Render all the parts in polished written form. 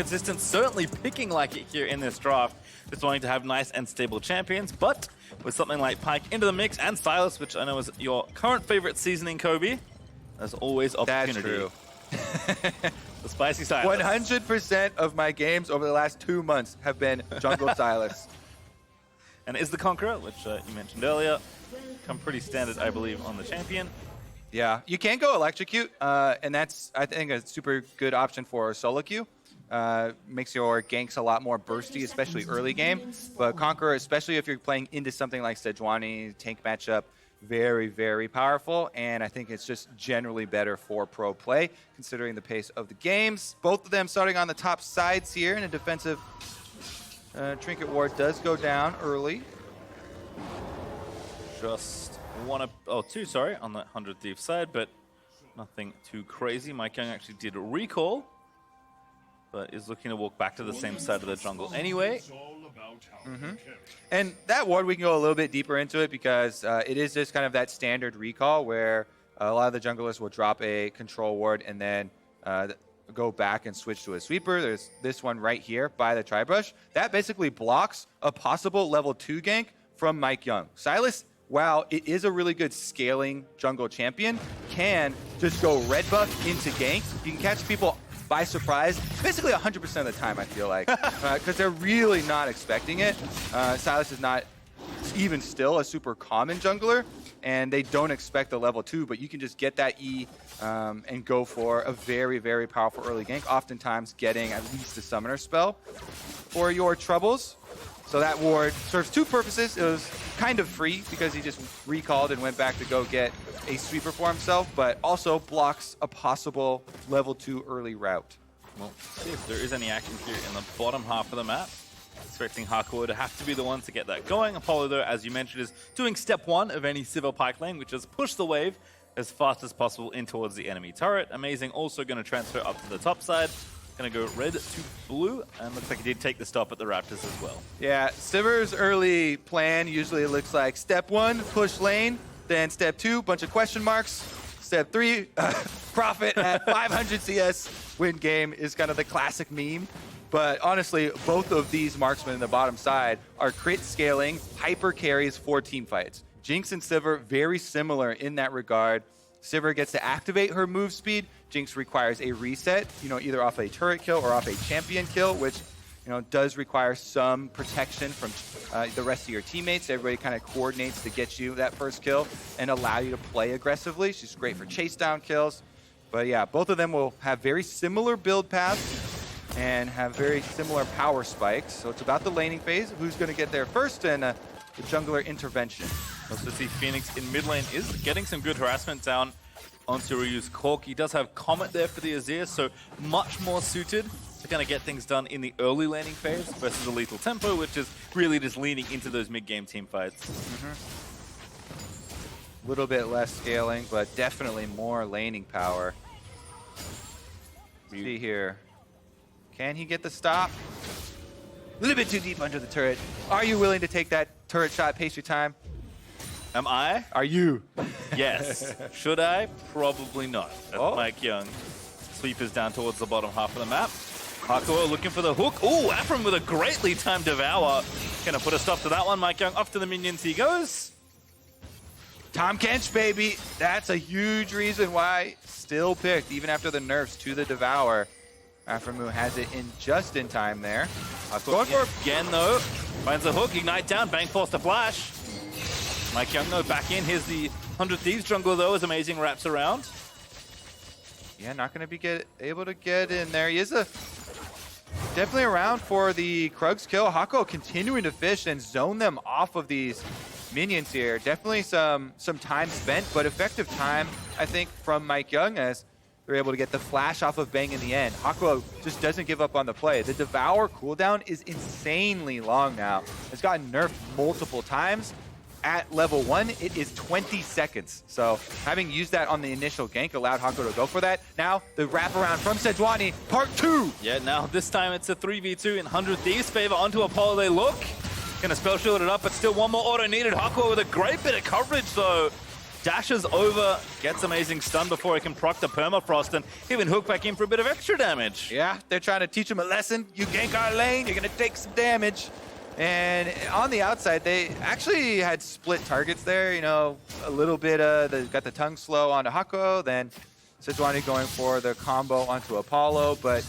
consistent, certainly picking like it here in this draft. Just wanting to have nice and stable champions, but with something like Pyke into the mix and Sylas, which I know is your current favorite seasoning, Kobe, there's always opportunity. That's true. The spicy Sylas. 100% of my games over the last 2 months have been jungle Sylas. And is the Conqueror, which you mentioned earlier, come pretty standard, I believe, on the champion. Yeah, you can go Electrocute, and that's, I think, a super good option for solo queue. Makes your ganks a lot more bursty, especially early game. But Conqueror, especially if you're playing into something like Sejuani, tank matchup, very, very powerful. And I think it's just generally better for pro play, considering the pace of the games. Both of them starting on the top sides here, and a defensive Trinket Ward does go down early. Just two, sorry, on that 100 Thief side, but nothing too crazy. MikeYeung actually did a recall, but is looking to walk back to the same side of the jungle anyway. And that ward, we can go a little bit deeper into it because it is just kind of that standard recall where a lot of the junglers will drop a control ward and then go back and switch to a sweeper. There's this one right here by the Tribrush. That basically blocks a possible level 2 gank from MikeYeung. Sylas, while it is a really good scaling jungle champion, can just go red buff into ganks. You can catch people by surprise basically 100% of the time, I feel like, because they're really not expecting it. Sylas is not even still a super common jungler, and they don't expect the level 2, but you can just get that E and go for a very, very powerful early gank, oftentimes getting at least a summoner spell for your troubles. So that ward serves 2 purposes. It was kind of free because he just recalled and went back to go get a sweeper for himself, but also blocks a possible level 2 early route. Well, see if there is any action here in the bottom half of the map. Expecting Hakuho to have to be the one to get that going. Apollo, though, as you mentioned, is doing step 1 of any Sivir Pyke lane, which is push the wave as fast as possible in towards the enemy turret. Amazing, also going to transfer up to the top side. Going to go red to blue, and looks like he did take the stop at the Raptors as well. Yeah, Sivir's early plan usually looks like step 1, push lane, then step 2, bunch of question marks, step 3, profit at 500 CS, win game is kind of the classic meme. But honestly, both of these marksmen in the bottom side are crit scaling hyper carries for team fights. Jinx and Sivir, very similar in that regard. Sivir gets to activate her move speed. Jinx requires a reset, either off a turret kill or off a champion kill, which, does require some protection from the rest of your teammates. Everybody kind of coordinates to get you that first kill and allow you to play aggressively. She's great for chase down kills. But yeah, both of them will have very similar build paths and have very similar power spikes. So it's about the laning phase, who's going to get there first, and the jungler intervention. Also see Fenix in mid lane is getting some good harassment down onto Ryu's Corki. He does have Comet there for the Azir, so much more suited to kind of get things done in the early laning phase versus a lethal tempo, which is really just leaning into those mid-game team fights. A little bit less scaling, but definitely more laning power. See here. Can he get the stop? A little bit too deep under the turret. Are you willing to take that turret shot, pace your time? Am I? Are you? Yes. Should I? Probably not. That's Oh. MikeYeung. Sweepers down towards the bottom half of the map. Hakuho looking for the hook. Ooh, Aphromoo with a greatly timed devour. Gonna put a stop to that one. MikeYeung off to the minions he goes. Tahm Kench, baby. That's a huge reason why still picked, even after the nerfs to the Devour. Aphromoo has it in just in time there. Going for it again, though. Finds the hook, ignite down, bang force to flash. MikeYeung, though, back in. Here's the 100 Thieves jungler, though, as Amazing wraps around. Yeah, not going to be able to get in there. He is definitely around for the Krug's kill. Hakuho continuing to fish and zone them off of these minions here. Definitely some time spent, but effective time, I think, from MikeYeung as they're able to get the flash off of Bang in the end. Hakuho just doesn't give up on the play. The Devour cooldown is insanely long now. It's gotten nerfed multiple times. At level 1, it is 20 seconds. So having used that on the initial gank allowed Hakuho to go for that. Now the wraparound from Sejuani, part 2. Yeah, now this time it's a 3v2 in 100 Thieves favor. Onto Apollo they look. Gonna spell shield it up, but still one more auto needed. Hakuho with a great bit of coverage, though. dashes over, gets amazing stun before he can proc the permafrost and even hook back in for a bit of extra damage. Yeah, they're trying to teach him a lesson. You gank our lane, you're gonna take some damage. And on the outside, they actually had split targets there. You know, a little bit, they got the tongue slow onto Hakuho, then Sejuani going for the combo onto Apollo, but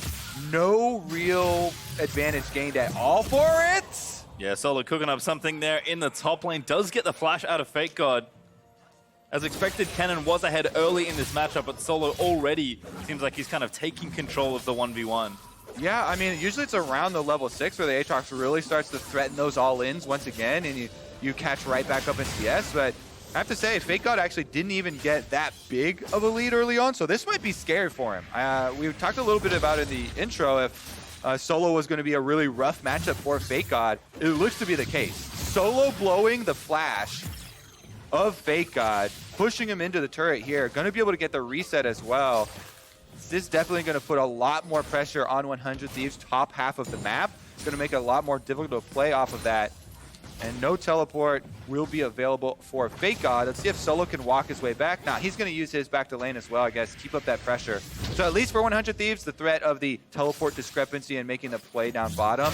no real advantage gained at all for it. Yeah, Solo cooking up something there in the top lane. Does get the flash out of FakeGod. As expected, Kennen was ahead early in this matchup, but Solo already seems like he's kind of taking control of the 1v1. Yeah, I mean, usually it's around the level 6 where the Aatrox really starts to threaten those all-ins once again, and you catch right back up in CS, but I have to say, FakeGod actually didn't even get that big of a lead early on, so this might be scary for him. We talked a little bit about in the intro if Solo was going to be a really rough matchup for FakeGod. It looks to be the case. Solo blowing the flash of FakeGod, pushing him into the turret here, going to be able to get the reset as well. This is definitely going to put a lot more pressure on 100 Thieves' top half of the map. It's going to make it a lot more difficult to play off of that. And no teleport will be available for FakeGod. Let's see if Solo can walk his way back. Nah, he's going to use his back to lane as well, I guess. Keep up that pressure. So at least for 100 Thieves, the threat of the teleport discrepancy and making the play down bottom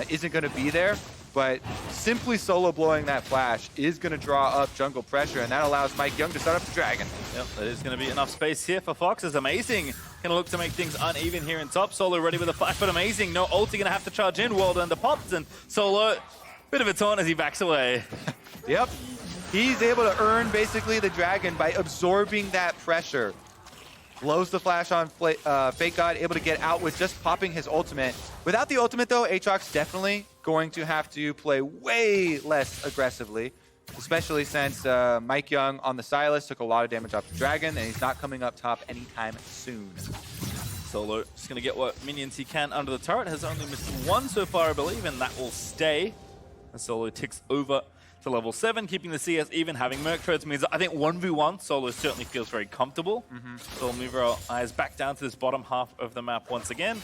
isn't going to be there. But simply Solo blowing that flash is going to draw up jungle pressure, and that allows MikeYeung to start up the dragon. Yep, there is going to be enough space here for Fox. Is amazing. Going to look to make things uneven here in top. Solo ready with a flash, but amazing. No ulti going to have to charge in. World under pops, and Solo, bit of a taunt as he backs away. Yep. He's able to earn basically the dragon by absorbing that pressure. Blows the flash on FakeGod, able to get out with just popping his ultimate. Without the ultimate, though, Aatrox definitely going to have to play way less aggressively, especially since MikeYeung on the Sylas took a lot of damage off the dragon, and he's not coming up top anytime soon. Solo just going to get what minions he can under the turret. Has only missed one so far, I believe, and that will stay. And Solo ticks over to level 7, keeping the CS even. Having Merc Treads means I think 1v1, Solo certainly feels very comfortable. So we'll move our eyes back down to this bottom half of the map once again.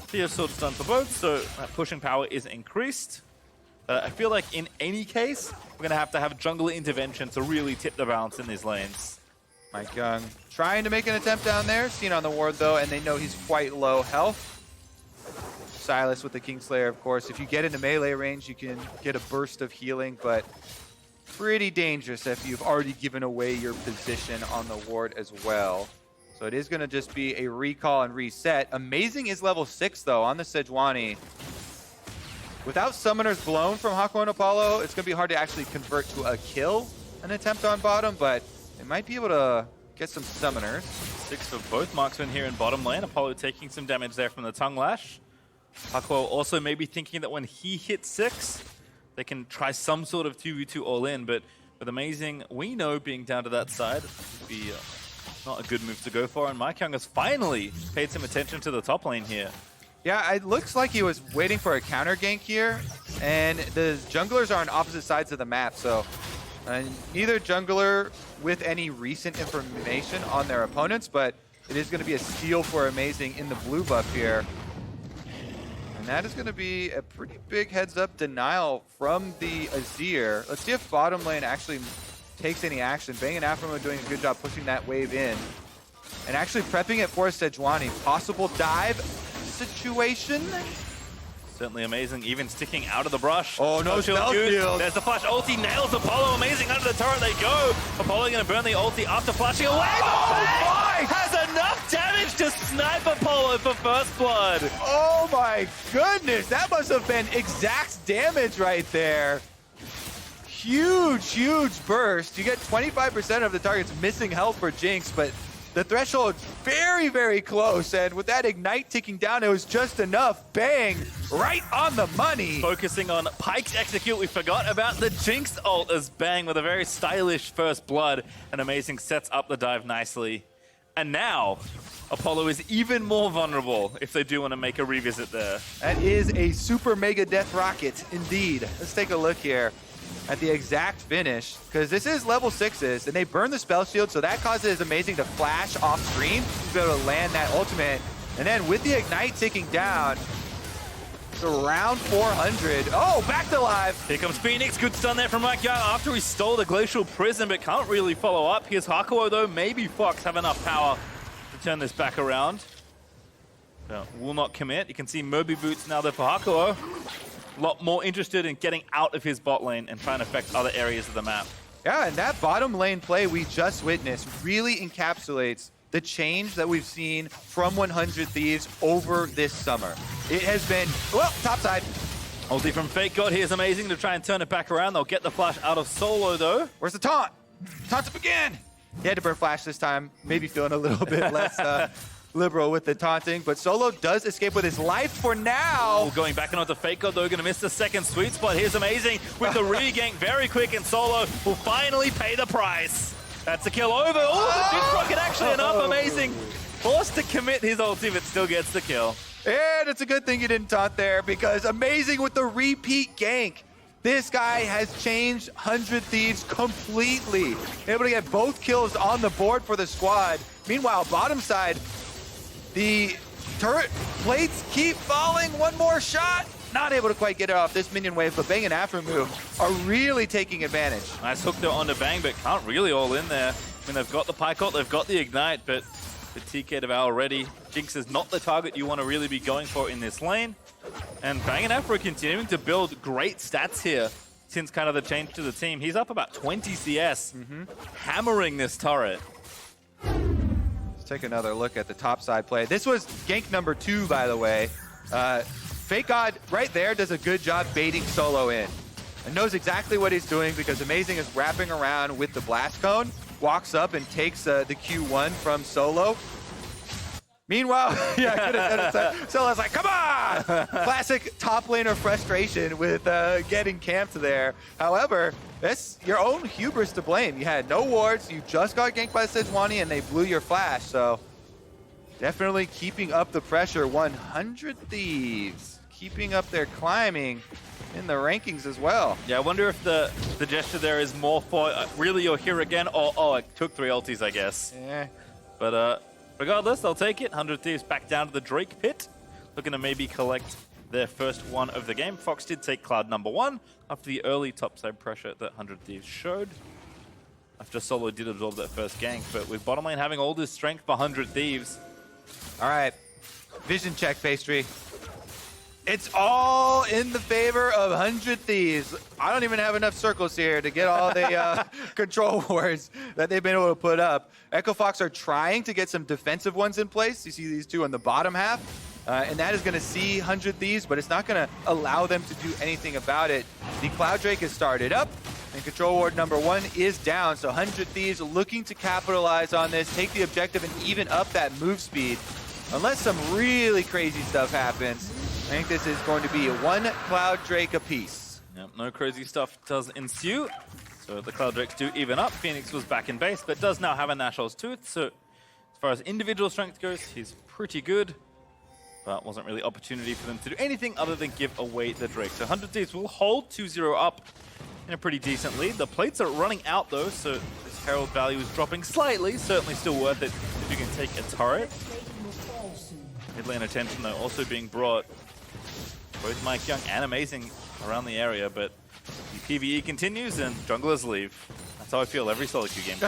Fear's sort of done for both, so that pushing power is increased. I feel like in any case, we're going to have jungler intervention to really tip the balance in these lanes. MikeYeung trying to make an attempt down there, seen on the ward though, and they know he's quite low health. Sylas with the Kingslayer, of course. If you get into melee range, you can get a burst of healing, but pretty dangerous if you've already given away your position on the ward as well. So it is going to just be a recall and reset. Amazing is level 6, though, on the Sejuani. Without summoners blown from Hakuho and Apollo, it's going to be hard to actually convert to a kill, an attempt on bottom, but they might be able to get some summoners. 6 for both marksmen here in bottom lane. Apollo taking some damage there from the tongue lash. Hakuho also maybe thinking that when he hits 6, they can try some sort of 2v2 all in, but with amazing we know being down to that side, would be not a good move to go for, and MikeYeung has finally paid some attention to the top lane here. Yeah, it looks like he was waiting for a counter gank here, and the junglers are on opposite sides of the map, so neither jungler with any recent information on their opponents, but it is going to be a steal for Amazing in the blue buff here. And that is going to be a pretty big heads-up denial from the Azir. Let's see if bottom lane actually takes any action. Bang and Aphromoo doing a good job pushing that wave in. And actually prepping it for Sejuani. Possible dive situation. Certainly Amazing, even sticking out of the brush. Oh, no stealth shield. There's the flash ulti, nails Apollo. Amazing, under the turret they go. Apollo going to burn the ulti after flashing away. Oh, has enough damage to snipe Apollo for first blood. Oh my goodness, that must have been exact damage right there. Huge, huge burst. You get 25% of the target's missing health for Jinx, but the threshold very, very close, and with that ignite ticking down, it was just enough. Bang, right on the money. Focusing on Pyke's execute, we forgot about the Jinx ult as Bang with a very stylish first blood, and Amazing sets up the dive nicely. And now, Apollo is even more vulnerable if they do want to make a revisit there. That is a super mega death rocket, indeed. Let's take a look here at the exact finish, because this is level 6s, and they burn the spell shield, so that causes Amazing to flash off screen to be able to land that ultimate. And then with the ignite ticking down, It's around 400. Oh, back to life. Here comes Fenix. Good stun there from MikeYeung after he stole the Glacial Prison, but can't really follow up. Here's Hakuho, though. Maybe Fox have enough power to turn this back around. But will not commit. You can see Moby Boots now there for Hakuho. A lot more interested in getting out of his bot lane and trying to affect other areas of the map. Yeah, and that bottom lane play we just witnessed really encapsulates the change that we've seen from 100 Thieves over this summer. It has been, well, topside. Ulti from FakeGod here is amazing to try and turn it back around. They'll get the flash out of Solo, though. Where's the taunt? Taunt's up again. He had to burn flash this time, maybe feeling a little bit less liberal with the taunting, but Solo does escape with his life for now. Oh, going back onto FakeGod, though, going to miss the second sweet spot. Here's amazing with the regank very quick, and Solo will finally pay the price. That's a kill over. Oh, the Jinx rocket actually enough. Amazing. Forced to commit his ulti, but still gets the kill. And it's a good thing you didn't taunt there, because amazing with the repeat gank. This guy has changed 100 Thieves completely. Able to get both kills on the board for the squad. Meanwhile, bottom side, the turret plates keep falling. One more shot. Not able to quite get it off this minion wave, but Bang and Aphromoo are really taking advantage. Nice hook there onto Bang, but can't really all in there. I mean, they've got the Pyke ult, they've got the Ignite, but the TK Devour already. Jinx is not the target you want to really be going for in this lane. And Bang and Aphro continuing to build great stats here since kind of the change to the team. He's up about 20 CS, hammering this turret. Let's take another look at the top side play. This was gank number 2, by the way. FakeGod right there does a good job baiting Solo in. And knows exactly what he's doing, because Amazing is wrapping around with the Blast Cone, walks up and takes the Q1 from Solo. Meanwhile, yeah, I could have done it. Solo's like, come on! Classic top laner frustration with getting camped there. However, that's your own hubris to blame. You had no wards, you just got ganked by Sejuani, and they blew your flash, so definitely keeping up the pressure. 100 Thieves keeping up their climbing in the rankings as well. Yeah, I wonder if the gesture there is more for really you're here again, or oh, it took 3 ultis, I guess. Yeah. But regardless, they'll take it. 100 Thieves back down to the Drake pit, looking to maybe collect their first one of the game. Fox did take Cloud number 1 after the early topside pressure that 100 Thieves showed. After Solo did absorb that first gank, but with bottom lane having all this strength for 100 Thieves. All right, vision check, Pastry. It's all in the favor of 100 Thieves. I don't even have enough circles here to get all the control wards that they've been able to put up. Echo Fox are trying to get some defensive ones in place. You see these two on the bottom half. And that is going to see 100 Thieves, but it's not going to allow them to do anything about it. The Cloud Drake is started up, and control ward number 1 is down. So 100 Thieves looking to capitalize on this, take the objective, and even up that move speed. Unless some really crazy stuff happens, I think this is going to be a 1 Cloud Drake apiece. Yep, no crazy stuff does ensue. So the Cloud Drakes do even up. Fenix was back in base, but does now have a Nashor's Tooth. So as far as individual strength goes, he's pretty good. But wasn't really opportunity for them to do anything other than give away the Drake. So 100 Thieves will hold 2-0 up in a pretty decent lead. The plates are running out though, so this Herald value is dropping slightly. Certainly still worth it if you can take a turret. Mid lane attention though also being brought. Both MikeYeung and Amazing around the area, but the PvE continues and junglers leave. That's how I feel every solo queue game.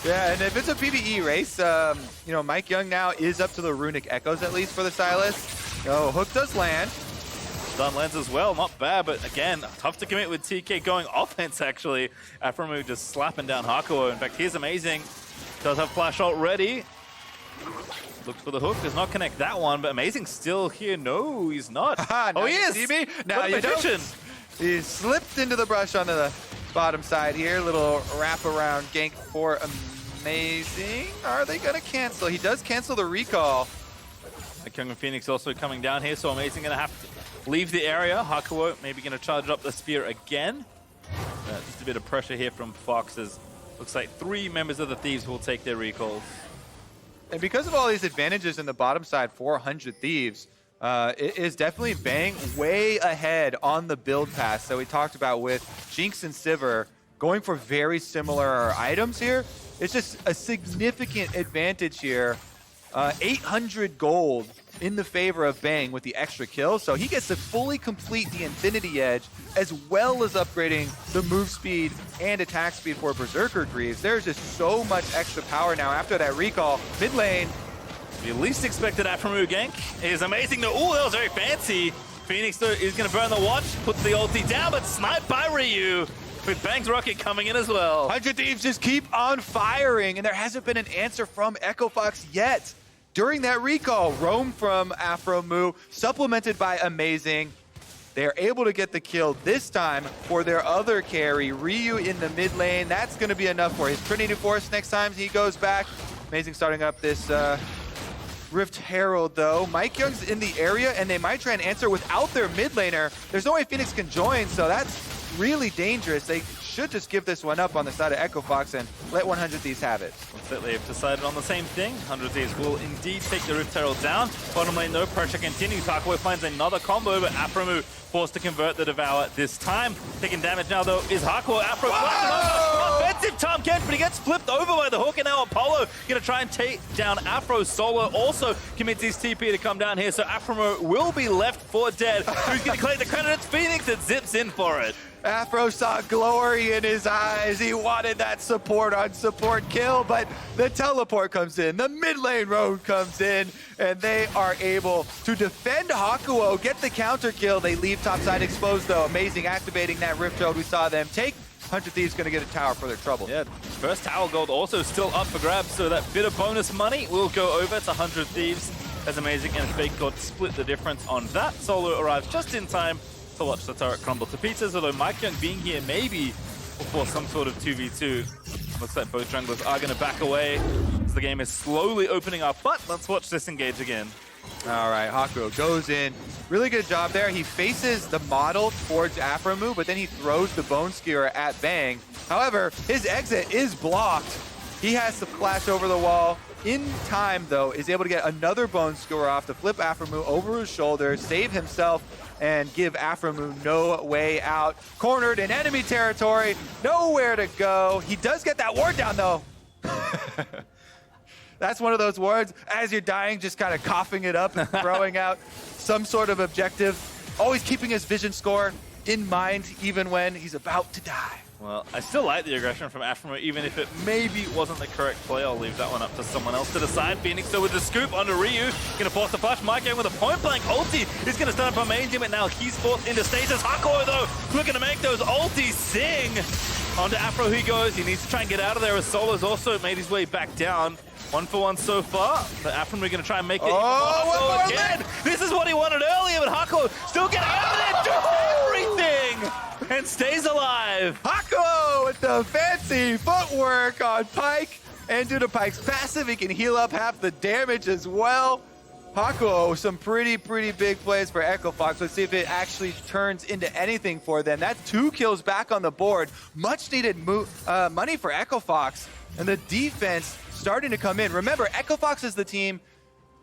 Yeah, and if it's a PvE race, you know, MikeYeung now is up to the Runic Echoes at least for the Sylas. Oh, hook does land. Stun lands as well, not bad, but again, tough to commit with TK going offense actually. Aphromoo just slapping down Hakuho. In fact, here's Amazing. Does have flash ult ready. Looks for the hook, does not connect that one, but Amazing still here. No, he's not. Oh, he is! See me? Now you magician. don't. He slipped into the brush onto the bottom side here. Little wraparound gank for Amazing. Are they going to cancel? He does cancel the recall. MikeYeung and Fenix also coming down here, so Amazing going to have to leave the area. Hakuho maybe going to charge up the spear again. Just a bit of pressure here from Fox, as looks like 3 members of the Thieves will take their recalls. And because of all these advantages in the bottom side, 400 Thieves, it is definitely Bang way ahead on the build path that we talked about with Jinx and Sivir going for very similar items here. It's just a significant advantage here. 800 gold in the favor of Bang with the extra kill, so he gets to fully complete the Infinity Edge, as well as upgrading the move speed and attack speed for Berserker Greaves. There's just so much extra power now after that recall. Mid lane, The least expected Aphromoo gank is amazing though. Ooh, that was very fancy. Phoenix though is going to burn the watch, puts the ulti down, but sniped by Ryu. With Bang's rocket coming in as well. 100 Thieves just keep on firing, and there hasn't been an answer from Echo Fox yet. During that recall, roam from Aphromoo, supplemented by Amazing. They're able to get the kill this time for their other carry, Ryu in the mid lane. That's going to be enough for his Trinity Force next time he goes back. Amazing starting up this Rift Herald, though. MikeYeung's in the area, and they might try and answer without their mid laner. There's no way Fenix can join, so that's really dangerous. They should just give this one up on the side of Echo Fox and let 100 Thieves have it. Looks like they've decided on the same thing. 100 Thieves will indeed take the Rift Herald down. Bottom lane, no pressure continues. Hakuho finds another combo, but Aphromoo forced to convert the Devour this time. Taking damage now, though, is Hakuho. Aphromoo offensive Tahm Kench, but he gets flipped over by the hook, and now Apollo gonna try and take down Afro. Solo also commits his TP to come down here, so Aphromoo will be left for dead. Who's gonna claim the credit? It's Phoenix that zips in for it. Afro saw glory in his eyes. He wanted that support on support kill, but the teleport comes in, the mid lane road comes in, and they are able to defend Hakuho, get the counter kill. They leave topside exposed, though. Amazing activating that Rift Road we saw them take. 100 Thieves going to get a tower for their trouble. Yeah, first tower gold also still up for grabs, so that bit of bonus money will go over to 100 Thieves. As Amazing and FakeGod split the difference on that. Solo arrives just in time to watch the turret crumble to pieces, although MikeYeung being here maybe will force some sort of 2v2. Looks like both junglers are going to back away as the game is slowly opening up, but let's watch this engage again. All right, Hakuho goes in. Really good job there. He faces the model towards Aphromoo, but then he throws the Bone Skewer at Bang. However, his exit is blocked. He has to flash over the wall. In time, though, is able to get another Bone Skewer off to flip Aphromoo over his shoulder, save himself, and give Aphromoo no way out. Cornered in enemy territory, nowhere to go. He does get that ward down, though. That's one of those wards, as you're dying, just kind of coughing it up and throwing out some sort of objective. Always keeping his vision score in mind, even when he's about to die. Well, I still like the aggression from Aphromoo, even if it maybe wasn't the correct play. I'll leave that one up to someone else to decide. Phoenix, though, with the scoop onto Ryu. Gonna force the flash. MikeYeung with a point-blank ulti. He's gonna stun up Amazing, but now he's forced into stasis. Hakuho, though, looking to make those ultis sing. Onto Afro he goes. He needs to try and get out of there, as Solo's also made his way back down. 1-for-1 so far, but Aphromoo gonna try and make it again. This is what he wanted earlier, but Hakuho still getting out of there, does everything, and stays alive. Hakuho with the fancy footwork on Pyke, and due to Pyke's passive, he can heal up half the damage as well. Hakuho, some pretty big plays for Echo Fox. Let's see if it actually turns into anything for them. That's 2 kills back on the board. Much needed money for Echo Fox, and the defense starting to come in. Remember, Echo Fox is the team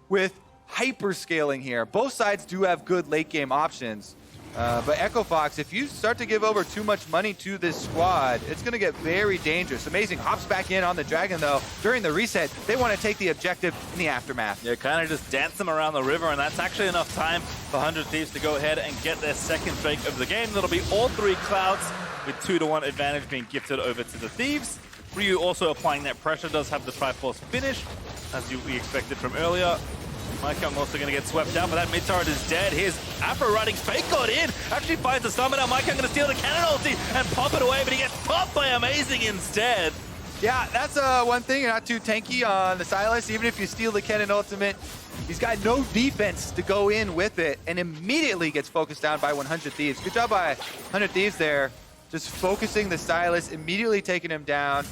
with hyper scaling here. Both sides do have good late game options. But Echo Fox, if you start to give over too much money to this squad, it's going to get very dangerous. Amazing hops back in on the Dragon, though. During the reset, they want to take the objective in the aftermath. Yeah, kind of just dance them around the river, and that's actually enough time for 100 Thieves to go ahead and get their second Drake of the game. That'll be all 3 clouds, with 2-to-1 advantage being gifted over to the Thieves. Ryu also applying that pressure, does have the Triforce finish, as we expected from earlier. MikeYeung also going to get swept out, but that mid turret is dead. Here's Afro riding FakeGod in. Actually finds the summon. Now MikeYeung going to steal the cannon ulti and pop it away, but he gets popped by Amazing instead. Yeah, that's one thing. You're not too tanky on the Sylas. Even if you steal the Kennen ultimate, he's got no defense to go in with it, and immediately gets focused down by 100 Thieves. Good job by 100 Thieves there. Just focusing the Sylas, immediately taking him down.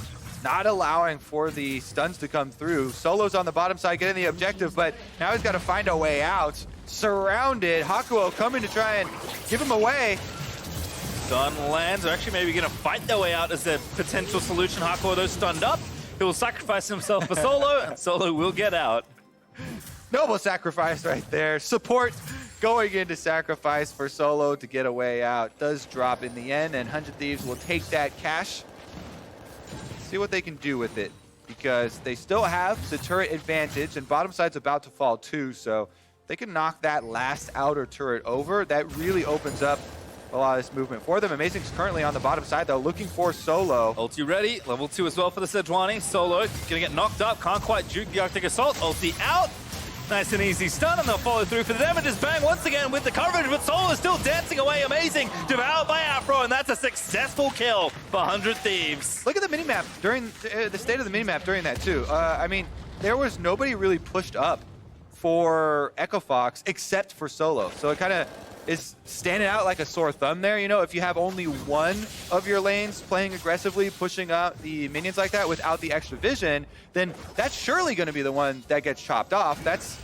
Not allowing for the stuns to come through. Solo's on the bottom side getting the objective, but now he's got to find a way out. Surrounded, Hakuho coming to try and give him away. Stun lands, or actually maybe going to fight their way out as a potential solution. Hakuho, though, stunned up. He will sacrifice himself for Solo, and Solo will get out. Noble sacrifice right there. Support going into sacrifice for Solo to get a way out. Does drop in the end, and 100 Thieves will take that cash. See what they can do with it, because they still have the turret advantage, and bottom side's about to fall too, so they can knock that last outer turret over. That really opens up a lot of this movement for them. Amazing's currently on the bottom side, though, looking for Solo. Ulti ready, level 2 as well for the Sejuani. Solo gonna get knocked up, can't quite juke the Arctic Assault. Ulti out, nice and easy stun, and they'll follow through for the damages. Bang once again with the coverage, but Solo is still dancing away. Amazing, devoured by Aphro, and that's a successful kill for 100 Thieves. Look at the minimap during the state of the minimap during that, too. I mean, there was nobody really pushed up for Echo Fox except for Solo. So it kind of is standing out like a sore thumb there. You know, if you have only one of your lanes playing aggressively, pushing out the minions like that without the extra vision, then that's surely going to be the one that gets chopped off. That's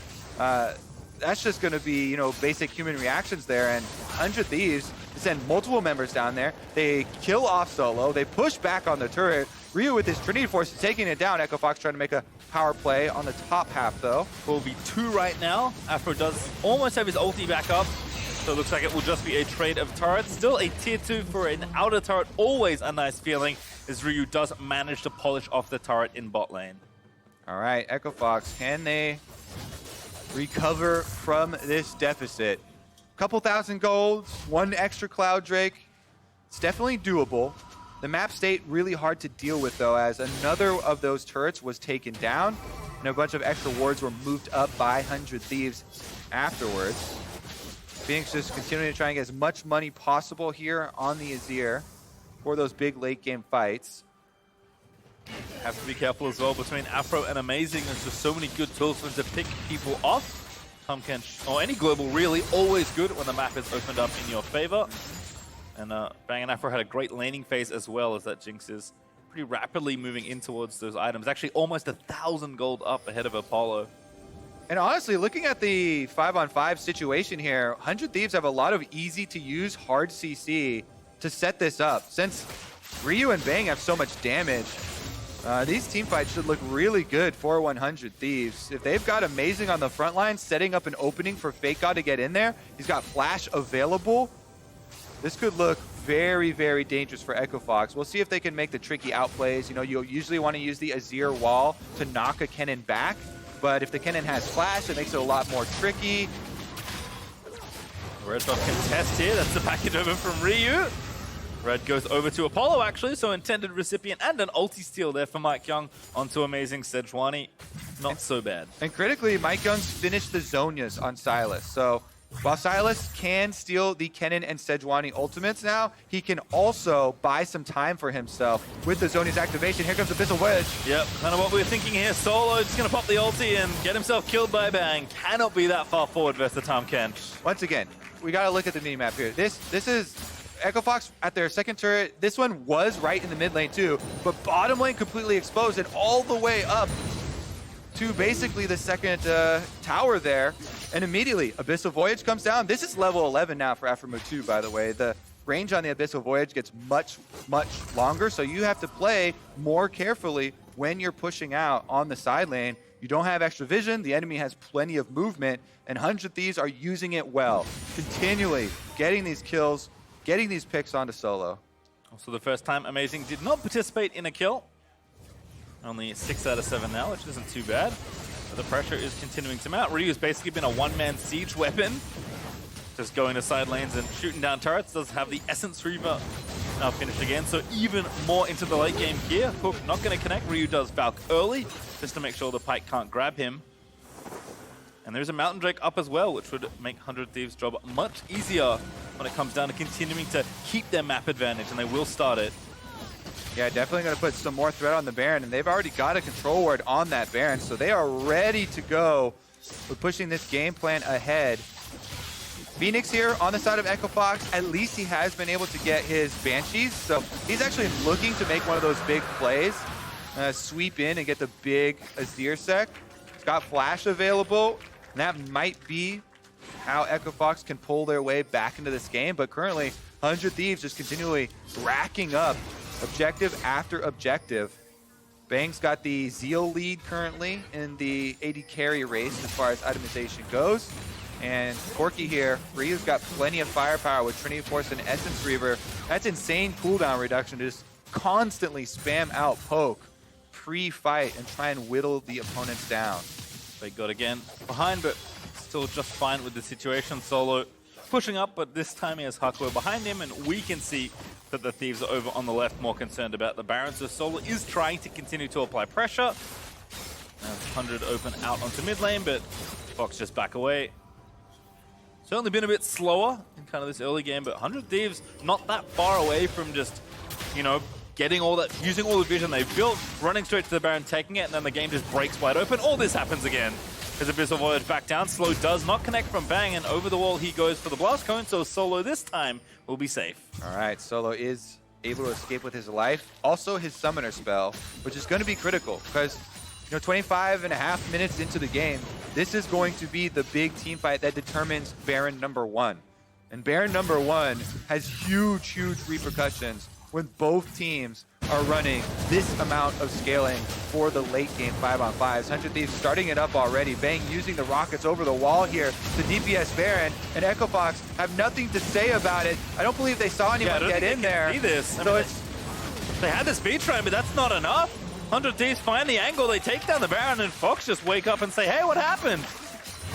just going to be, you know, basic human reactions there. And 100 Thieves send multiple members down there. They kill off Solo. They push back on the turret. Ryu with his Trinity Force is taking it down. Echo Fox trying to make a power play on the top half, though. Will be 2 right now. Aphro does almost have his ulti back up. So it looks like it will just be a trade of turrets. Still a tier 2 for an outer turret. Always a nice feeling as Ryu does manage to polish off the turret in bot lane. All right, Echo Fox, can they recover from this deficit? Couple thousand golds, 1 extra Cloud Drake. It's definitely doable. The map state really hard to deal with, though, as another of those turrets was taken down, and a bunch of extra wards were moved up by 100 Thieves afterwards. Phoenix just continuing to try and get as much money possible here on the Azir for those big late game fights. Have to be careful as well between Aphro and Amazing. There's just so many good tools for him to pick people off. Tahm, Kench, or any global really, always good when the map is opened up in your favor. And Bang and Aphro had a great laning phase as well, as that Jinx is pretty rapidly moving in towards those items. Actually almost 1,000 gold up ahead of Apollo. And honestly, looking at the 5-on-5 situation here, 100 Thieves have a lot of easy-to-use hard CC to set this up. Since Ryu and Bang have so much damage, these team fights should look really good for 100 Thieves. If they've got Amazing on the front line, setting up an opening for FakeGod to get in there, he's got Flash available, this could look very, very dangerous for Echo Fox. We'll see if they can make the tricky outplays. You know, you'll usually want to use the Azir wall to knock a Kennen back. But if the Kennen has Flash, it makes it a lot more tricky. Red buff contest here. That's the package over from Ryu. Red goes over to Apollo, actually, so intended recipient and an ulti steal there for MikeYeung onto Amazing Sejuani. Not so bad. And critically, MikeYeung's finished the Zhonya's on Sylas. So while Sylas can steal the Kennen and Sejuani ultimates now, he can also buy some time for himself with the Zhonya's activation. Here comes Abyssal Wedge. Yep, kind of what we were thinking here. Solo just going to pop the ulti and get himself killed by Bang. Cannot be that far forward versus Tahm Kench. Once again, we got to look at the minimap here. This is Echo Fox at their second turret. This one was right in the mid lane too, but bottom lane completely exposed and all the way up to basically the second tower there. And immediately, Abyssal Voyage comes down. This is level 11 now for Aphromoo 2, by the way. The range on the Abyssal Voyage gets much, much longer, so you have to play more carefully when you're pushing out on the side lane. You don't have extra vision, the enemy has plenty of movement, and 100 Thieves are using it well. Continually getting these kills, getting these picks onto Solo. Also the first time Amazing did not participate in a kill. Only 6 out of 7 now, which isn't too bad. But the pressure is continuing to mount. Ryu's basically been a one-man siege weapon. Just going to side lanes and shooting down turrets. Does have the Essence Reaver now finished again. So even more into the late game here. Hook not going to connect. Ryu does Valk early just to make sure the Pyke can't grab him. And there's a Mountain Drake up as well, which would make 100 Thieves' job much easier when it comes down to continuing to keep their map advantage, and they will start it. Yeah, definitely going to put some more threat on the Baron, and they've already got a control ward on that Baron, so they are ready to go with pushing this game plan ahead. Fenix here on the side of Echo Fox, at least he has been able to get his Banshees, so he's actually looking to make one of those big plays, sweep in and get the big Azir sec. He's got Flash available, and that might be how Echo Fox can pull their way back into this game, but currently 100 Thieves just continually racking up objective after objective. Bang's got the Zeal lead currently in the AD carry race as far as itemization goes. And Corki here, Ryu's got plenty of firepower with Trinity Force and Essence Reaver. That's insane cooldown reduction to just constantly spam out poke pre-fight and try and whittle the opponents down. FakeGod again behind, but still just fine with the situation. Solo pushing up, but this time he has Hakuho behind him, and we can see that the Thieves are over on the left, more concerned about the Baron. So Solo is trying to continue to apply pressure. Now 100 open out onto mid lane, but Fox just back away. Certainly been a bit slower in kind of this early game, but 100 Thieves not that far away from just, you know, getting all that, using all the vision they've built, running straight to the Baron, taking it, and then the game just breaks wide open. All this happens again. As Abyssal Voyage back down, Slow does not connect from Bang, and over the wall he goes for the Blast Cone, so Solo this time will be safe. All right, Solo is able to escape with his life. Also his Summoner spell, which is going to be critical, because 25.5 minutes into the game, this is going to be the big team fight that determines Baron #1. And Baron #1 has huge, huge repercussions when both teams are running this amount of scaling for the late game 5-on-5s. 100 Thieves starting it up already. Bang using the rockets over the wall here to DPS Baron, and Echo Fox have nothing to say about it. I don't believe they saw anyone get in there. See this. So they had the speed train, but that's not enough. 100 Thieves find the angle, they take down the Baron, and Fox just wake up and say, hey, what happened?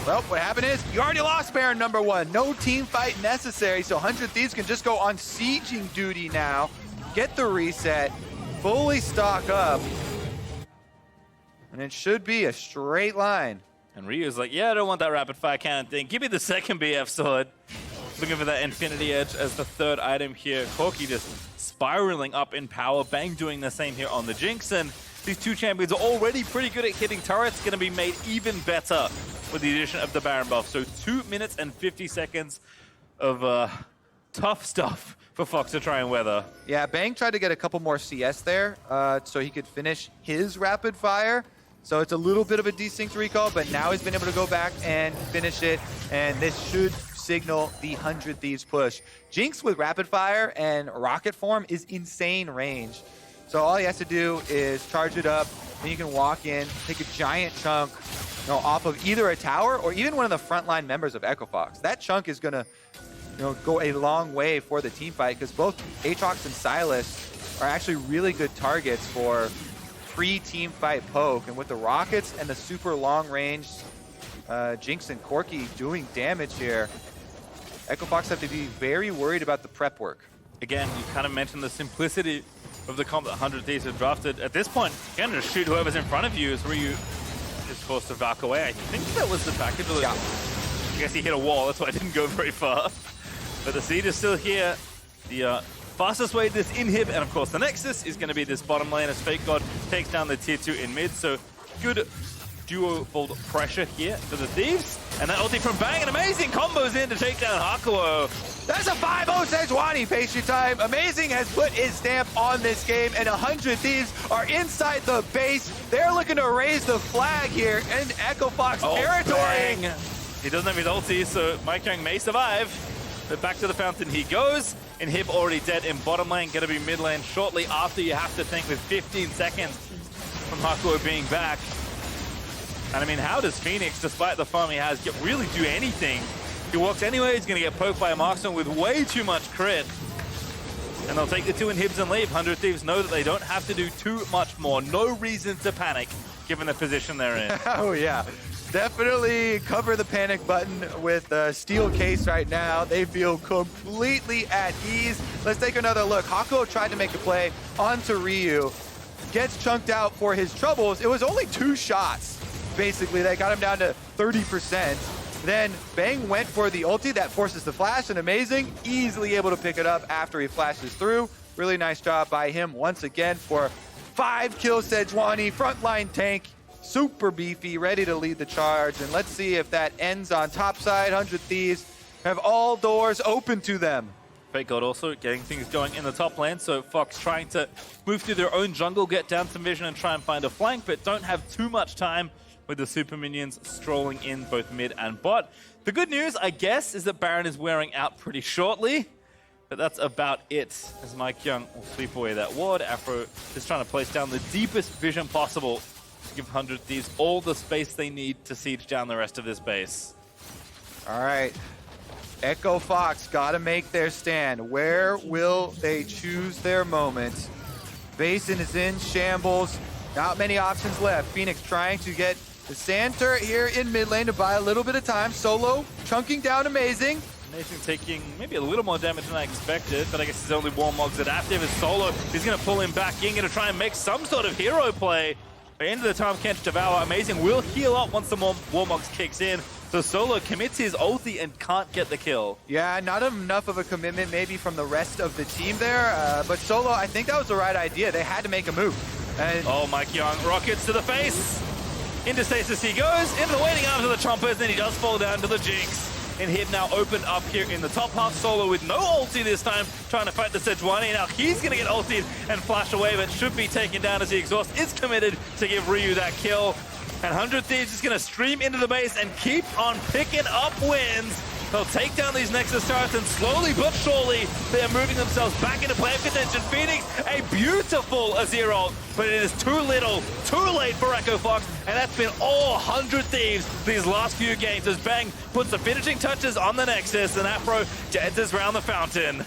Well, what happened is you already lost Baron #1. No team fight necessary, so 100 Thieves can just go on sieging duty now, get the reset, fully stock up, and it should be a straight line. And Ryu's like, yeah, I don't want that rapid fire cannon thing. Give me the second BF sword. Looking for that Infinity Edge as the third item here. Corki just spiraling up in power. Bang doing the same here on the Jinx. And these two champions are already pretty good at hitting turrets. Going to be made even better with the addition of the Baron buff. So 2 minutes and 50 seconds of tough stuff for Fox to try and weather. Yeah, Bang tried to get a couple more CS there so he could finish his rapid fire. So it's a little bit of a desync recall, but now he's been able to go back and finish it. And this should signal the 100 Thieves push. Jinx with rapid fire and rocket form is insane range. So all he has to do is charge it up, and you can walk in, take a giant chunk off of either a tower or even one of the frontline members of Echo Fox. That chunk is going to go a long way for the team fight, because both Aatrox and Sylas are actually really good targets for pre-team fight poke. And with the rockets and the super long range Jinx and Corki doing damage here, Echo Fox have to be very worried about the prep work. Again, you kind of mentioned the simplicity of the comp that 100 Thieves have drafted. At this point, you can just shoot whoever's in front of you as Ryu is forced to back away. I think that was the package. Yeah. I guess he hit a wall, that's why I didn't go very far. But the seed is still here. The fastest way this inhib, and of course the Nexus, is going to be this bottom lane as FakeGod takes down the tier 2 in mid. So good duo-fold pressure here for the Thieves. And that ulti from Bang, and amazing combos in to take down Hakuho. That's a 5-0 Sejuani pastry time. Amazing has put his stamp on this game, and 100 Thieves are inside the base. They're looking to raise the flag here in Echo Fox territory. Bang. He doesn't have his ulti, so MikeYeung may survive. But back to the fountain he goes. Inhib already dead in bottom lane, gonna be mid lane shortly after, you have to think, with 15 seconds from Hakuho being back. And I mean, how does Fenix, despite the farm he has, really do anything? He walks anyway, he's gonna get poked by a marksman with way too much crit. And they'll take the 2 inhibs and leave. 100 Thieves know that they don't have to do too much more. No reason to panic, given the position they're in. Oh yeah. Definitely cover the panic button with Steel Case right now. They feel completely at ease. Let's take another look. Hakuho tried to make a play onto Ryu. Gets chunked out for his troubles. It was only 2 shots, basically, that got him down to 30%. Then Bang went for the ulti that forces the flash, and amazing, easily able to pick it up after he flashes through. Really nice job by him once again for 5 kills. Sejuani, frontline tank. Super beefy, ready to lead the charge. And let's see if that ends on top side. 100 Thieves have all doors open to them. FakeGod also getting things going in the top lane, so Fox trying to move through their own jungle, get down some vision and try and find a flank, but don't have too much time with the super minions strolling in both mid and bot. The good news, I guess, is that Baron is wearing out pretty shortly, but that's about it, as MikeYeung will sweep away that ward. Aphro is trying to place down the deepest vision possible to give 100 Thieves all the space they need to siege down the rest of this base. All right. Echo Fox got to make their stand. Where will they choose their moment? Basin is in shambles. Not many options left. Fenix trying to get The Sand Turret here in mid lane to buy a little bit of time. Solo chunking down amazing. Amazing taking maybe a little more damage than I expected, but I guess his only Warmog's adaptive is Solo. He's going to pull him back in, going to try and make some sort of hero play. By the end of the time, Kench Devour, Amazing will heal up once the Warmogs kicks in. So Solo commits his ulti and can't get the kill. Yeah, not enough of a commitment maybe from the rest of the team there, but Solo, I think that was the right idea. They had to make a move. And oh, MikeYeung, rockets to the face. Into stasis he goes, into the waiting arms of the Chompers, then he does fall down to the Jinx. And Hib now opened up here in the top half. Solo with no ulti this time, trying to fight the Sejuani. Now he's going to get ultied and flash away, but should be taken down as the exhaust is committed to give Ryu that kill. And 100 Thieves is going to stream into the base and keep on picking up wins. They'll take down these Nexus turrets, and slowly but surely, they're moving themselves back into playoff contention. Fenix, a beautiful Azir ult, but it is too little, too late for Echo Fox, and that's been all 100 Thieves these last few games as Bang puts the finishing touches on the Nexus, and Aphromoo enters round the fountain.